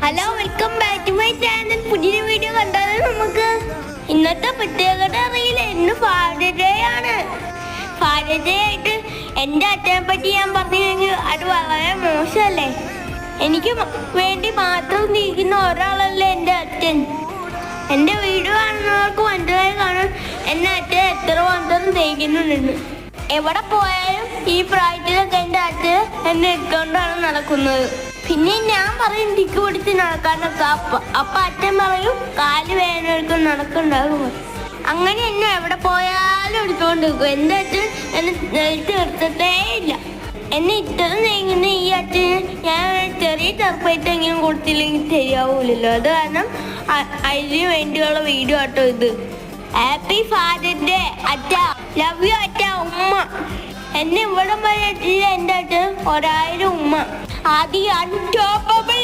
Hello, welcome back to my channel. പുതിയ video കണ്ടാലും നമുക്ക് ഇന്നത്തെ പ്രത്യേകത അറിയില്ല. ഇന്ന് ഫാദർ ഡേ ആണ്. ഫാദർ ഡേ ആയിട്ട് എൻ്റെ അച്ഛനെ പറ്റി ഞാൻ പറഞ്ഞെങ്കിൽ അത് വളരെ മോശമല്ലേ? എനിക്ക് വേണ്ടി മാത്രം ജീവിക്കുന്ന ഒരാളല്ലേ എൻ്റെ അച്ഛൻ. എൻ്റെ വീഡിയോ കാണുന്നവർക്ക് മനസ്സിലായി കാണാൻ എൻ്റെ അച്ഛൻ എത്ര മാത്രം തേക്കുന്നുണ്ടെന്ന്. എവിടെ പോയാലും ഈ പ്രായത്തിലൊക്കെ എൻ്റെ അച്ഛൻ എന്നെ ഇട്ടുകൊണ്ടാണ് നടക്കുന്നത്. പിന്നെ ഞാൻ പറയും ടിക്ക് പിടിച്ച് നടക്കാനൊക്കെ. അപ്പൊ അച്ഛൻ പറയും കാല് വേദനകൾക്ക് നടക്കുന്നുണ്ടാകും. അങ്ങനെ എന്നെ എവിടെ പോയാലും എടുത്തുകൊണ്ട് വെക്കും. എൻ്റെ അച്ഛൻ എന്നെ നിർത്തത്തേ ഇല്ല. എന്നെ ഇത്രയും നീങ്ങുന്ന ഈ അച്ഛന് ഞാൻ ചെറിയ ചെറുപ്പമായിട്ടെങ്കിലും കൊടുത്തില്ലെങ്കിൽ ശരിയാവൂലല്ലോ. അത് കാരണം അതിന് വേണ്ടിയുള്ള വീഡിയോ ആട്ടോ ഇത്. ഹാപ്പി ഫാദർ ഡേ അച്ഛ. ലവ് യു അച്ഛ. ഉമ്മ എന്നെ ഇവിടെ വരെ എത്തില്ല എൻ്റെ അച്ഛൻ 1000 ഉമ്മ. ആദ്യം അൺസ്റ്റോപ്പബിൾ.